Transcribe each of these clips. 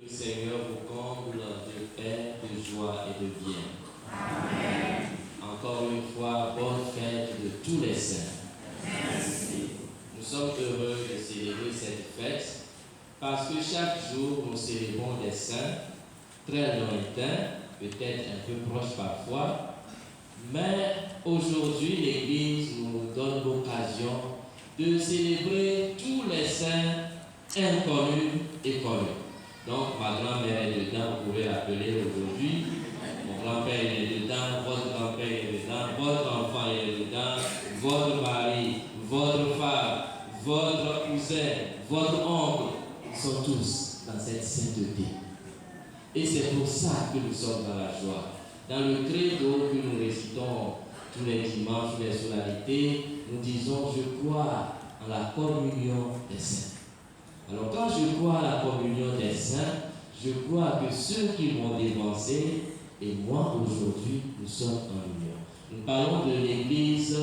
Le Seigneur vous comble de paix, de joie et de bien. Amen. Encore une fois, bonne fête de tous les saints. Merci. Nous sommes heureux de célébrer cette fête parce que chaque jour nous célébrons des saints très lointains, peut-être un peu proches parfois, mais aujourd'hui l'Église nous donne l'occasion de célébrer tous les saints inconnus et connus. Donc ma grand-mère est dedans, vous pouvez l'appeler aujourd'hui. Mon grand-père est dedans, votre grand-père est dedans, votre enfant est dedans, votre mari, votre femme, votre cousin, votre oncle, ils sont tous dans cette sainteté. Et c'est pour ça que nous sommes dans la joie. Dans le credo que nous récitons tous les dimanches, les solennalités, nous disons « Je crois en la communion des saints ». Alors quand je crois à la communion des saints, je crois que ceux qui m'ont dévancé et moi aujourd'hui, nous sommes en union. Nous parlons de l'Église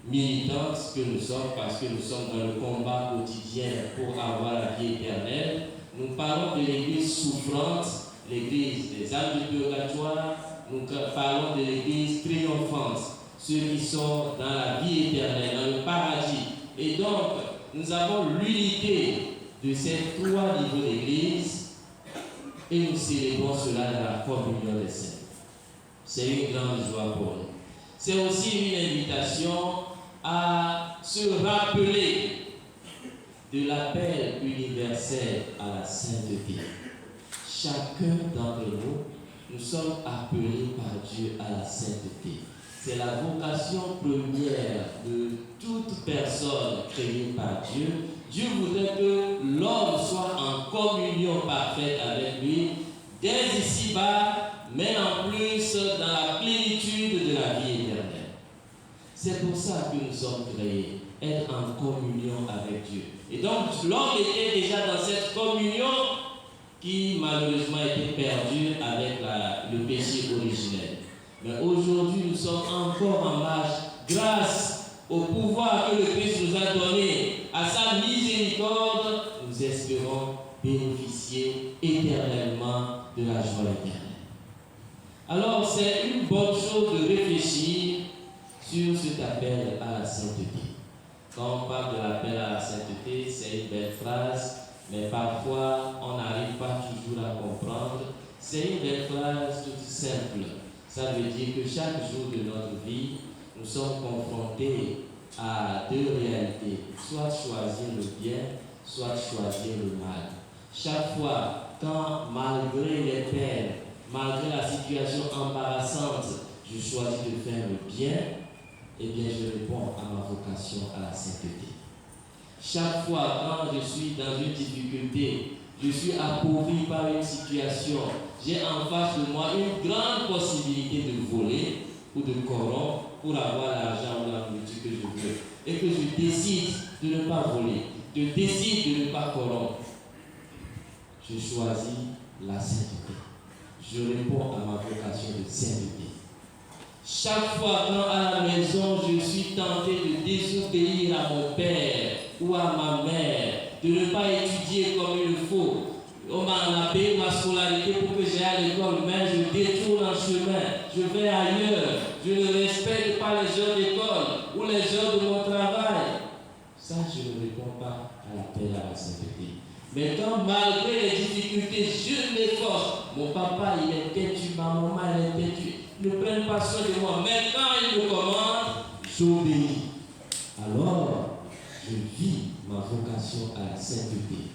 militante que nous sommes parce que nous sommes dans le combat quotidien pour avoir la vie éternelle. Nous parlons de l'Église souffrante, l'Église des âmes du purgatoire. Nous parlons de l'Église triomphante, ceux qui sont dans la vie éternelle, dans le paradis. Et donc, nous avons l'unité de ces trois niveaux d'Église et nous célébrons cela dans la communion des saints. C'est une grande joie pour nous. C'est aussi une invitation à se rappeler de l'appel universel à la sainteté. Chacun d'entre nous, nous sommes appelés par Dieu à la sainteté. C'est la vocation première de toute personne créée par Dieu. Dieu voudrait que l'homme soit en communion parfaite avec lui, dès ici-bas, mais en plus dans la plénitude de la vie éternelle. C'est pour ça que nous sommes créés, être en communion avec Dieu. Et donc l'homme était déjà dans cette communion qui malheureusement était perdue avec le péché originel. Mais aujourd'hui, nous sommes encore en marche grâce au pouvoir que le Christ nous a donné, à sa miséricorde. Nous espérons bénéficier éternellement de la joie éternelle. Alors, c'est une bonne chose de réfléchir sur cet appel à la sainteté. Quand on parle de l'appel à la sainteté, c'est une belle phrase, mais parfois, on n'arrive pas toujours à comprendre. C'est une belle phrase toute simple. Ça veut dire que chaque jour de notre vie, nous sommes confrontés à deux réalités. Soit choisir le bien, soit choisir le mal. Chaque fois, quand malgré les peines, malgré la situation embarrassante, je choisis de faire le bien, eh bien je réponds à ma vocation à la sainteté. Chaque fois, quand je suis dans une difficulté, je suis appauvri par une situation, j'ai en face de moi une grande possibilité de voler ou de corrompre pour avoir l'argent ou la nourriture que je veux. Et que je décide de ne pas voler, je décide de ne pas corrompre. Je choisis la sainteté. Je réponds à ma vocation de sainteté. Chaque fois quand à la maison je suis tenté de désobéir à mon père ou à ma mère, de ne pas étudier comme il faut, on m'a payé ma scolarité pour que j'aille à l'école, mais je détourne un chemin, je vais ailleurs, je ne respecte pas les heures d'école ou les heures de mon travail. Ça, je ne réponds pas à l'appel à la sainteté. Mais quand malgré les difficultés, je m'efforce, mon papa il est têtu, ma maman elle est têtue, ne prennent pas soin de moi, mais quand il me commande, j'obéis. Alors, je vis ma vocation à la sainteté.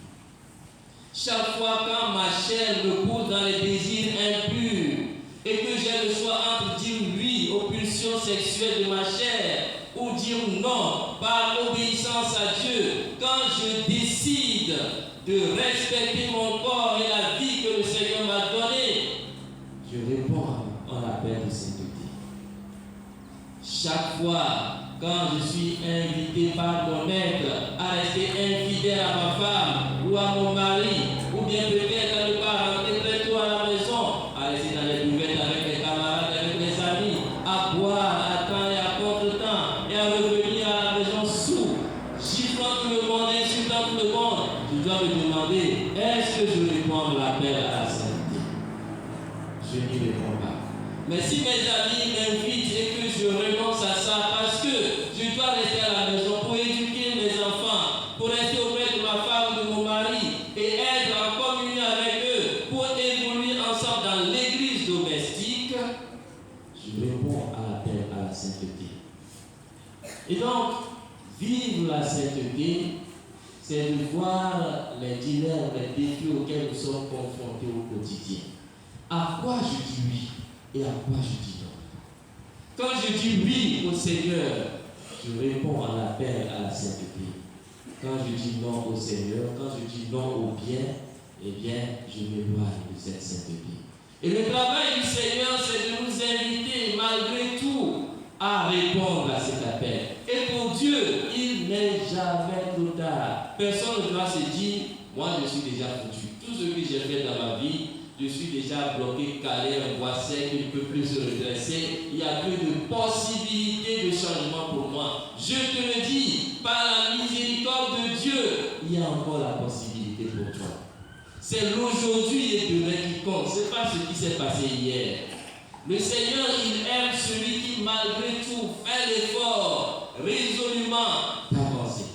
Chaque fois quand ma chair me pousse dans les désirs impurs et que j'ai le choix entre dire oui aux pulsions sexuelles de ma chair ou dire non par obéissance à Dieu, quand je décide de respecter mon corps et la vie que le Seigneur m'a donnée, je réponds à l'appel de sainteté. Chaque fois quand je suis invité par mon maître à rester infidèle à ma femme ou à mon mari, ou bien peut-être à ne pas rentrer très tôt à la maison, à rester dans les bouvettes avec les camarades, avec les amis, à boire à temps et à contre-temps, et à revenir à la maison sous, giflant tout le monde, insultant tout le monde, je dois me demander, est-ce que je réponds à l'appel l'appel à la sainteté? Je n'y réponds pas. Mais si mes amis m'invitent et que je renonce à ça parce que je dois rester à la maison pour éduquer mes enfants, pour rester auprès de ma femme ou de mon mari et être en communion avec eux, pour évoluer ensemble dans l'église domestique, je réponds à l'appel à la sainteté. Et donc, vivre la sainteté, c'est de voir les dilemmes, les défis auxquels nous sommes confrontés au quotidien. À quoi je dis oui et à quoi je dis non? Quand je dis oui au Seigneur, je réponds à l'appel à la sainteté. Quand je dis non au Seigneur, quand je dis non au bien, eh bien, je m'éloigne de cette sainteté. Et le travail du Seigneur, c'est de nous inviter, malgré tout, à répondre à cet appel. Et pour Dieu, il n'est jamais trop tard. Personne ne doit se dire, moi je suis déjà foutu. Tout ce que j'ai fait dans ma vie, je suis déjà bloqué, calé, un bois sec, il ne peut plus se redresser. Il n'y a plus de possibilité de changement pour moi. Je te le dis, par la miséricorde de Dieu, il y a encore la possibilité pour toi. C'est l'aujourd'hui et demain qui compte. Ce n'est pas ce qui s'est passé hier. Le Seigneur, il aime celui qui, malgré tout, fait l'effort résolument d'avancer.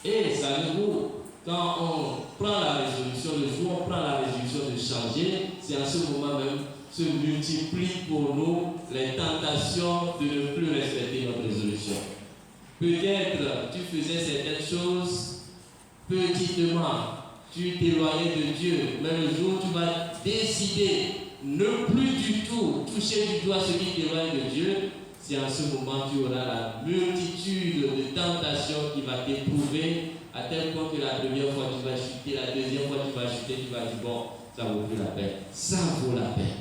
Et savez-vous, quand on prend la résolution, le jour où on prend la résolution de changer, c'est à ce moment même se multiplient pour nous les tentations de ne plus respecter notre résolution. Peut-être tu faisais certaines choses petitement, tu t'éloignais de Dieu, mais le jour où tu vas décider ne plus du tout toucher du doigt ce qui t'éloigne de Dieu, c'est en ce moment que tu auras la multitude de tentations qui va t'éprouver à tel point que la première fois tu vas chuter, la deuxième fois tu vas chuter, tu vas dire bon, ça vaut plus la peine. Ça vaut la peine.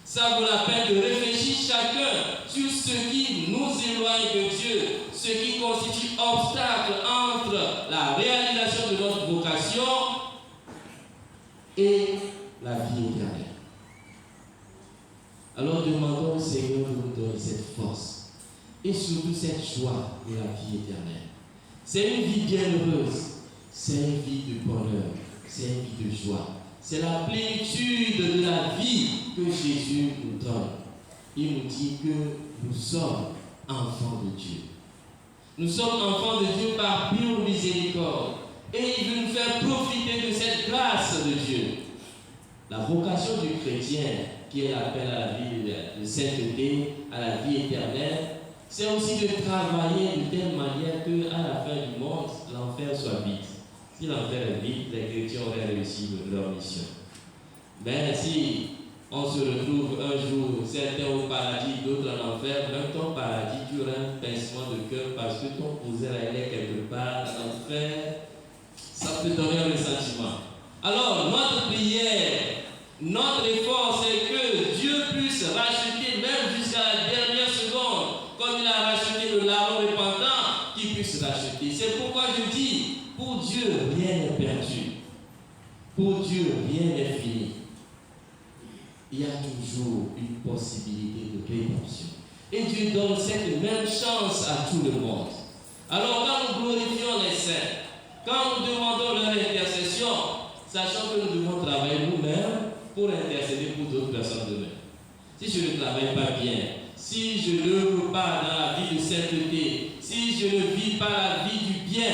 Ça vaut la peine de réfléchir chacun sur ce qui nous éloigne de Dieu, ce qui constitue obstacle entre la réalisation de notre vocation et la vie éternelle. Alors demandons au Seigneur de nous donner cette force et surtout cette joie de la vie éternelle. C'est une vie bienheureuse, c'est une vie de bonheur, c'est une vie de joie. C'est la plénitude de la vie que Jésus nous donne. Il nous dit que nous sommes enfants de Dieu. Nous sommes enfants de Dieu par pure miséricorde. Et il veut nous faire profiter de cette grâce de Dieu. La vocation du chrétien, qui est l'appel à la vie de sainteté, à la vie éternelle, c'est aussi de travailler de telle manière qu'à la fin du monde, l'enfer soit vide. Si l'enfer est vide, les chrétiens auraient réussi leur mission. Mais si on se retrouve un jour, certains au paradis, d'autres en enfer, même ton paradis, tu auras un pincement de cœur parce que ton cousin est quelque part en enfer, ça peut donner un ressentiment. Alors, notre prière, notre effort, c'est que Dieu puisse racheter, même jusqu'à la dernière seconde, comme il a racheté le larron repentant, qu'il puisse racheter. C'est pourquoi je dis, pour Dieu, rien n'est perdu. Pour Dieu, rien n'est fini. Il y a toujours une possibilité de rédemption. Et Dieu donne cette même chance à tout le monde. Alors, quand nous glorifions les saints, quand nous demandons leur intercession, sachant que nous devons travailler nous-mêmes pour intercéder pour d'autres personnes demain. Si je ne travaille pas bien, si je ne veux pas dans la vie de sainteté, si je ne vis pas la vie du bien,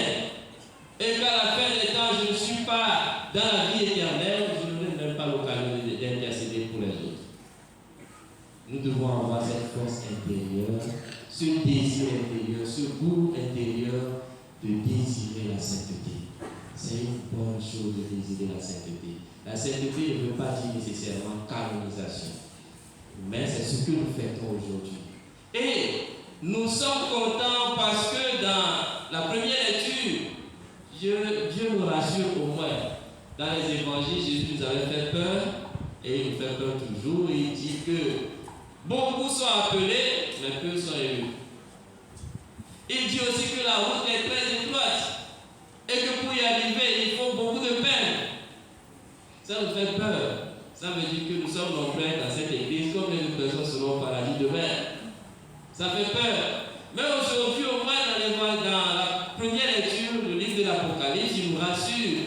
et qu'à la fin des temps, je ne suis pas dans la vie éternelle, je n'aurai même pas l'occasion d'intercéder pour les autres. Nous devons avoir cette force intérieure, ce désir intérieur, ce goût intérieur de désirer la sainteté. C'est une bonne chose de désirer la sainteté. La sainteté ne veut pas dire nécessairement canonisation, mais c'est ce que nous fêtons aujourd'hui. Et nous sommes contents parce que dans la première lecture, Dieu nous rassure au moins. Dans les évangiles, Jésus nous avait fait peur, et il nous fait peur toujours. Il dit que beaucoup sont appelés, mais peu sont élus. Il dit aussi que la route est très étroite, et que pour y arriver, il faut beaucoup de peine. Ça nous fait peur. Ça veut dire que nous sommes nombreux dans cette église, combien de personnes seront au paradis demain? Ça fait peur. Mais aujourd'hui, au moins dans la première lecture, le livre de l'Apocalypse, il nous rassure.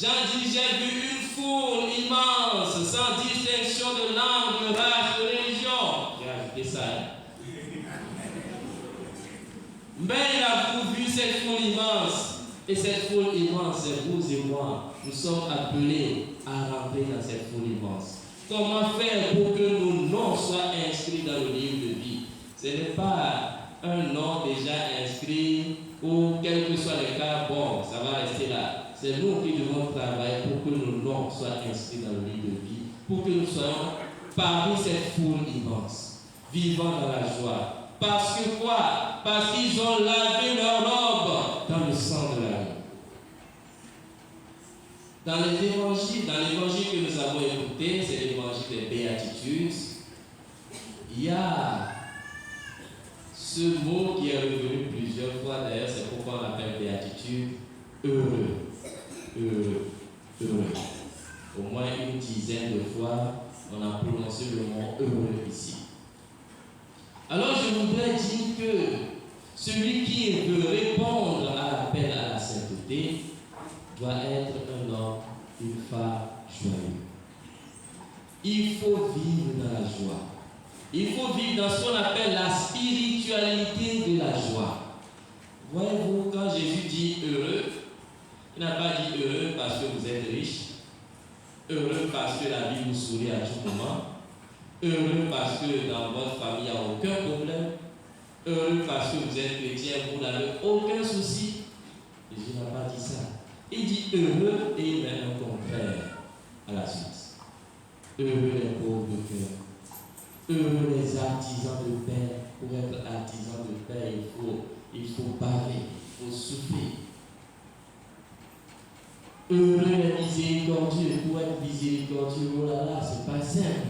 Jean dit, j'ai vu une foule Mais il a vu cette foule immense. Et cette foule immense, c'est vous et moi. Nous sommes appelés à rentrer dans cette foule immense. Comment faire pour que nos noms soient inscrits dans le livre de vie? Ce n'est pas un nom déjà inscrit ou quel que soit le cas, bon, ça va rester là. C'est nous qui devons travailler pour que nos noms soient inscrits dans le livre de vie, pour que nous soyons parmi cette foule immense, vivant dans la joie. Parce que quoi? Parce qu'ils ont lavé leur robe dans le sang de l'agneau. Dans l'évangile que nous avons écouté, c'est l'évangile des Béatitudes, il y a ce mot qui est revenu plusieurs fois, d'ailleurs c'est pourquoi on appelle Béatitude, heureux. Heureux. Heureux. Au moins une dizaine de fois, on a prononcé le mot heureux ici. Alors je voudrais dire que celui qui veut répondre à l'appel à la sainteté doit être un homme, une femme joyeux. Il faut vivre dans la joie. Il faut vivre dans ce qu'on appelle la spiritualité de la joie. Voyez-vous, quand Jésus dit heureux, il n'a pas dit heureux parce que vous êtes riche, heureux parce que la vie vous sourit à tout moment, heureux parce que dans votre famille il n'y a aucun problème, heureux parce que vous êtes chrétien, vous n'avez aucun souci. Jésus n'a pas dit ça. Il dit heureux et il met un contraire à la suite. Heureux les pauvres de cœur. Heureux les artisans de paix. Pour être artisan de paix, il faut baver, il faut souffrir. Heureux les miséricordieux. Pour être miséricordieux, oh là là, c'est pas simple.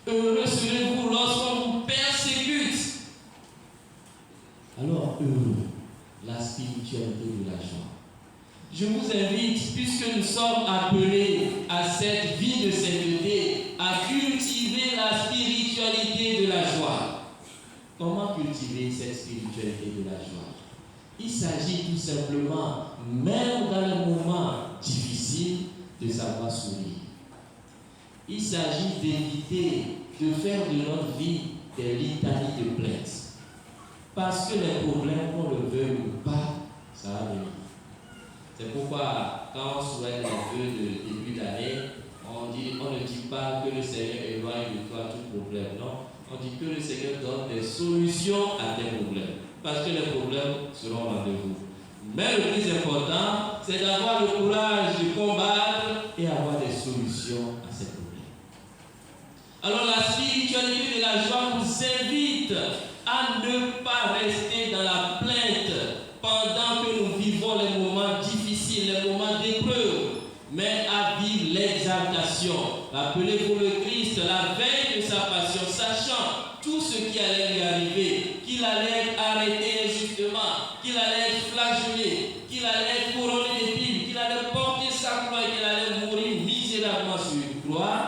Heureux serez-vous lorsqu'on vous persécute. Alors, heureux, la spiritualité de la joie. Je vous invite, puisque nous sommes appelés à cette vie de sainteté, à cultiver la spiritualité de la joie. Comment cultiver cette spiritualité de la joie? Il s'agit tout simplement, même dans les moments difficiles, de savoir sourire. Il s'agit d'éviter de faire de notre vie des litanies de plaintes. Parce que les problèmes, qu'on le veuille ou pas, ça va venir. C'est pourquoi, quand on souhaite les vœux de début d'année, on ne dit pas que le Seigneur éloigne de toi tout problème. Non, on dit que le Seigneur donne des solutions à tes problèmes. Parce que les problèmes seront au rendez-vous. Mais le plus important, c'est d'avoir le courage de combattre et avoir des solutions à ces problèmes. Alors la spiritualité de la joie nous invite à ne pas rester dans la plainte pendant que nous vivons les moments difficiles, les moments d'épreuve, mais à vivre l'exaltation. Rappelez-vous le Christ, la veille de sa passion, sachant tout ce qui allait lui arriver, qu'il allait être arrêté injustement, qu'il allait être flagellé, qu'il allait être couronné d'épines, qu'il allait porter sa croix et qu'il allait mourir misérablement sur une croix.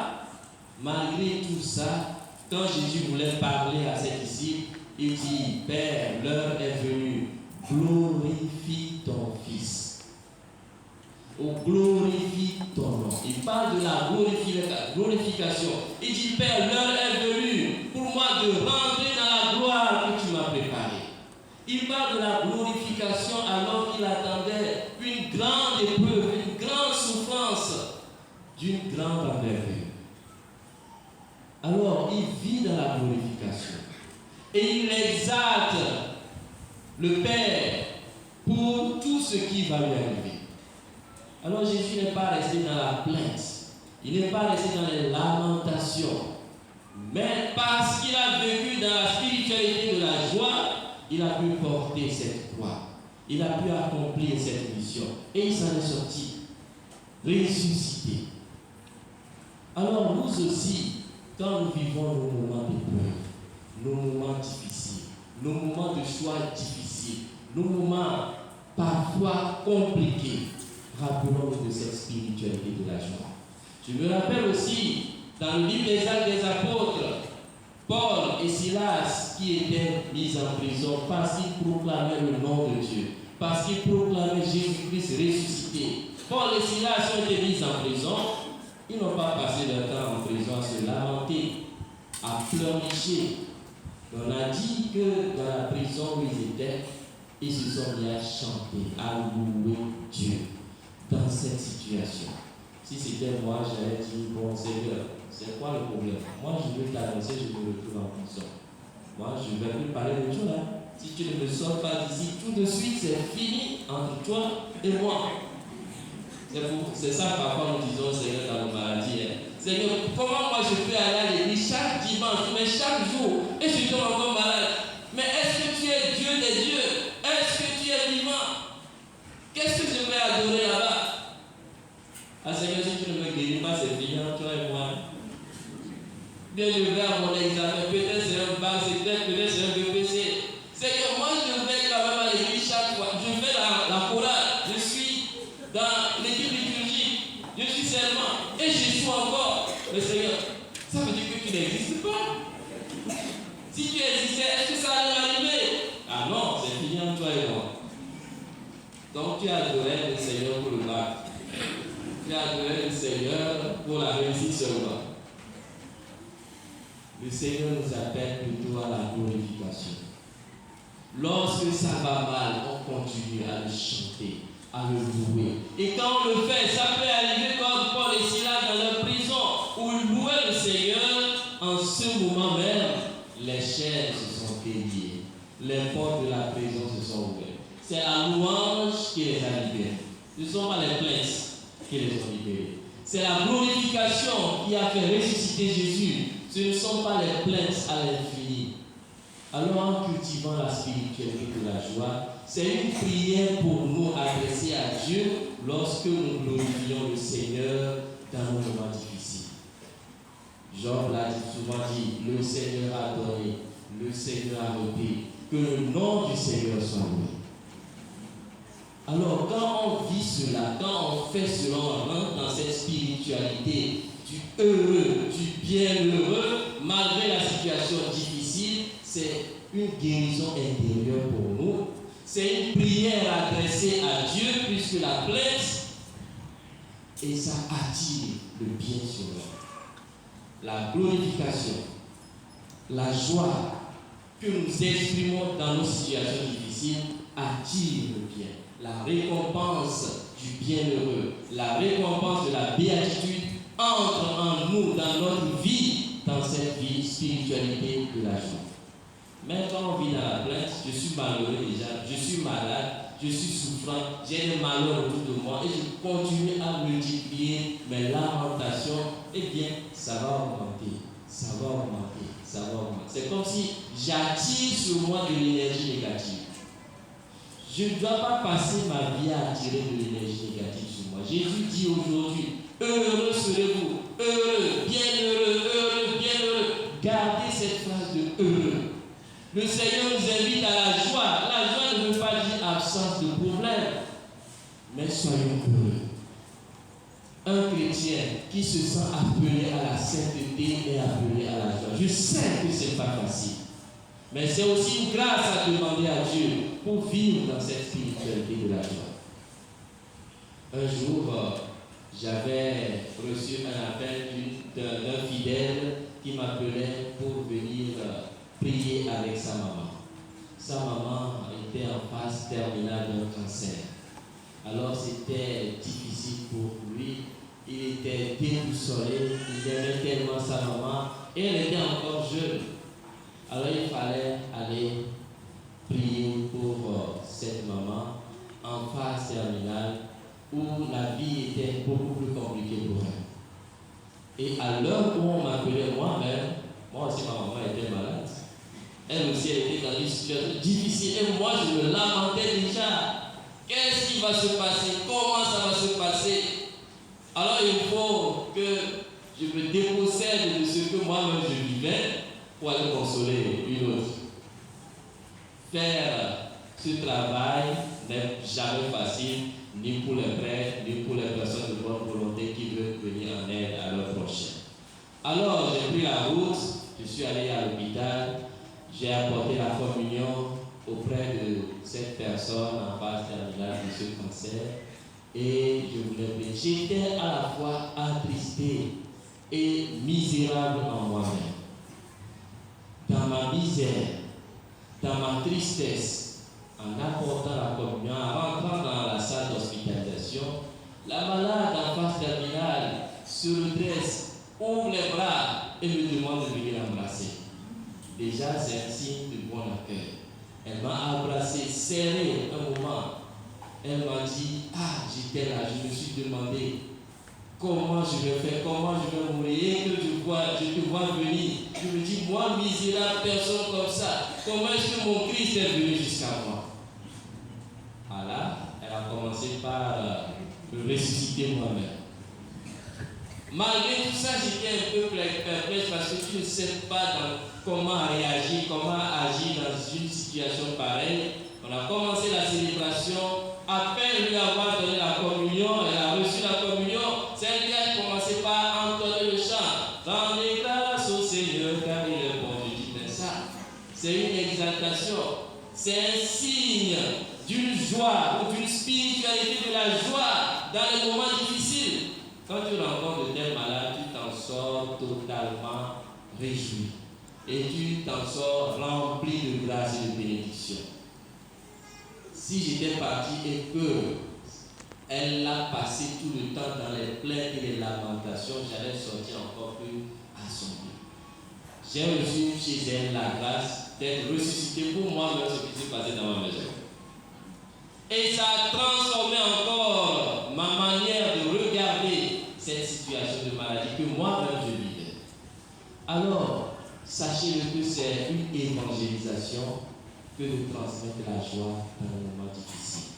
Malgré tout ça, quand Jésus voulait parler à ses disciples, il dit, Père, l'heure est venue, glorifie ton Fils. Ou glorifie ton nom. Il parle de la glorification. Il dit, Père, l'heure est venue pour moi de rentrer dans la gloire que tu m'as préparée. Il parle de la glorification alors qu'il attendait une grande épreuve, une grande souffrance d'une grande envergure. Alors, il vit dans la glorification. Et il exalte le Père pour tout ce qui va lui arriver. Alors Jésus n'est pas resté dans la plainte. Il n'est pas resté dans les lamentations. Mais parce qu'il a vécu dans la spiritualité de la joie, il a pu porter cette croix. Il a pu accomplir cette mission. Et il s'en est sorti. Ressuscité. Alors nous aussi, quand nous vivons nos moments d'épreuve, nos moments difficiles, nos moments de choix difficiles, nos moments parfois compliqués, rappelons-nous de cette spiritualité de la joie. Je me rappelle aussi, dans le livre des Actes des Apôtres, Paul et Silas qui étaient mis en prison parce qu'ils proclamaient le nom de Dieu, parce qu'ils proclamaient Jésus-Christ ressuscité. Paul et Silas ont été mis en prison. Ils n'ont pas passé leur temps en prison à se lamenter, à pleurnicher. On a dit que dans la prison où ils étaient, ils se sont mis à chanter, à louer Dieu dans cette situation. Si c'était moi, j'allais dire, bon Seigneur, c'est quoi le problème? Moi, je veux t'annoncer, je me retrouve en prison. Moi, je ne vais plus parler de toi là. Si tu ne me sors pas d'ici, tout de suite, c'est fini entre toi et moi. C'est ça, parfois, nous disons, Seigneur, dans nos maladies. Seigneur, comment moi je peux aller à l'église chaque dimanche, mais chaque jour, et je tombe encore malade? Mais est-ce que tu es Dieu des dieux? Est-ce que tu es vivant? Qu'est-ce que je vais adorer là-bas? Ah Seigneur, si tu ne me guéris pas, c'est fini entre toi et moi. Bien, je vais à mon examen, peut-être c'est un bac, peut-être c'est un BPC. Seigneur, moi je vais quand même à l'église chaque fois. Je fais la chorale, je suis dans l'équipe liturgique, je suis servant, et je suis encore. Mais Seigneur, ça veut dire que tu n'existes pas. Si tu existais, est-ce que ça allait arriver? Ah non, c'est fini entre toi et moi. Donc tu adorais le Seigneur pour le bac. Tu adorais le Seigneur pour la réussite seulement. Le Seigneur nous appelle plutôt à la glorification. Lorsque ça va mal, on continue à le chanter, à le louer. Et quand on le fait, ça peut arriver comme Paul et Silas dans leur prison, où ils louaient le Seigneur. En ce moment même, les chaînes se sont déliées. Les portes de la prison se sont ouvertes. C'est la louange qui les a libérés. Ce ne sont pas les plaintes qui les ont libérés. C'est la glorification qui a fait ressusciter Jésus. Ce ne sont pas les plaintes à l'infini. Alors en cultivant la spiritualité de la joie, c'est une prière pour nous adressée à Dieu lorsque nous glorifions le Seigneur dans nos moments difficiles. Job l'a souvent dit, le Seigneur a donné, le Seigneur a ôté, que le nom du Seigneur soit loué. Alors quand on vit cela, quand on fait cela, on rentre dans cette spiritualité du heureux, du bienheureux, malgré la situation difficile, c'est une guérison intérieure pour nous. C'est une prière adressée à Dieu, puisque la plainte, et ça attire le bien sur nous. La glorification, la joie que nous exprimons dans nos situations difficiles attire le bien. La récompense du bienheureux, la récompense de la béatitude entre en nous, dans notre vie, dans cette vie, spiritualité de la joie. Même quand on vit dans la plainte, je suis malheureux déjà, je suis malade, je suis souffrant, j'ai des malheurs autour de moi et je continue à multiplier mes lamentations, eh bien, ça va augmenter, ça va augmenter, ça va augmenter. C'est comme si j'attire sur moi de l'énergie négative. Je ne dois pas passer ma vie à attirer de l'énergie négative sur moi. Jésus dit aujourd'hui, heureux serez-vous, heureux, bienheureux, heureux, bienheureux. Gardez cette phrase de heureux. Le Seigneur nous invite à la joie. La joie ne veut pas dire absence de problème, mais soyons heureux. Un chrétien qui se sent appelé à la sainteté est appelé à la joie. Je sais que ce n'est pas facile, mais c'est aussi une grâce à demander à Dieu pour vivre dans cette spiritualité de la joie. Un jour, j'avais reçu un appel d'un fidèle qui m'appelait pour venir prier avec sa maman. Sa maman était en phase terminale d'un cancer. Alors c'était difficile pour lui. Il était déboussolé, il aimait tellement sa maman et elle était encore jeune. Alors il fallait aller prier pour cette maman en phase terminale où la vie était beaucoup plus compliquée pour elle. Et à l'heure où on m'appelait moi-même, moi aussi ma maman était malade. Elle aussi, elle était dans une situation difficile. Et moi, je me lamentais déjà. Qu'est-ce qui va se passer? Comment ça va se passer? Alors, il faut que je me dépossède de ce que moi-même je vivais pour aller consoler une autre. Faire ce travail n'est jamais facile, ni pour les prêtres, ni pour les personnes de bonne volonté qui veulent venir en aide à leur prochain. Alors, j'ai pris la route, je suis allé à l'hôpital. J'ai apporté la communion auprès de cette personne en phase terminale de ce cancer et je voulais dire, j'étais à la fois attristé et misérable en moi-même. Dans ma misère, dans ma tristesse, en apportant la communion, en rentrant dans la salle d'hospitalisation, la malade en phase terminale se redresse, ouvre les bras et me demande de venir l'embrasser. Déjà, c'est un signe de bon accueil. Elle m'a embrassé, serré un moment. Elle m'a dit, ah, j'étais là, je me suis demandé comment je vais faire, comment je vais mourir, et que je te vois venir. Je me dis, moi, misérable personne comme ça, comment est-ce que mon Christ est venu jusqu'à moi? Voilà, elle a commencé par me ressusciter moi-même. Malgré tout ça, j'étais un peu perplexe parce que tu ne sais pas comment réagir, comment agir dans une situation pareille. On a commencé la célébration. À peine lui avoir donné la communion, elle a reçu la communion. C'est elle qui a commencé par entonner le chant. Rendez grâce au Seigneur car il est bon. Je dis, mais ça, c'est une exaltation. C'est un signe d'une joie ou d'une spiritualité de la joie dans les moments difficiles. Quand tu rencontres de tels malades, tu t'en sors totalement réjoui. Et tu t'en sors rempli de grâce et de bénédiction. Si j'étais parti et que elle a passé tout le temps dans les plaintes et les lamentations, j'allais sortir encore plus assommé. J'ai reçu chez elle la grâce d'être ressuscité pour moi-même ce qui s'est passé dans ma maison. Et ça a transformé encore ma manière de regarder cette situation de maladie que moi-même je vivais. Alors, sachez-le que c'est une évangélisation que de transmettre la joie dans les moments difficiles.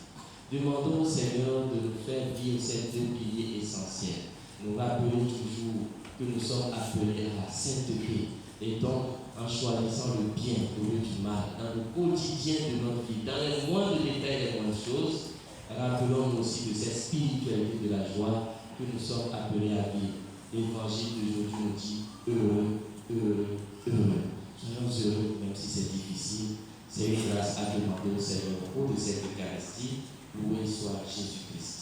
Demandons au Seigneur de nous faire vivre ces deux piliers essentiels. Nous rappelons toujours que nous sommes appelés à la sainteté. Et donc, en choisissant le bien au lieu du mal, dans le quotidien de notre vie, dans les moindres détails, les moindres choses, rappelons-nous aussi de cette spiritualité de la joie que nous sommes appelés à vivre. L'évangile d'aujourd'hui nous dit heureux, heureux, heureux. Soyons heureux, même si c'est difficile. C'est une grâce à demander au Seigneur au cours de cette Eucharistie. Loué soit Jésus-Christ.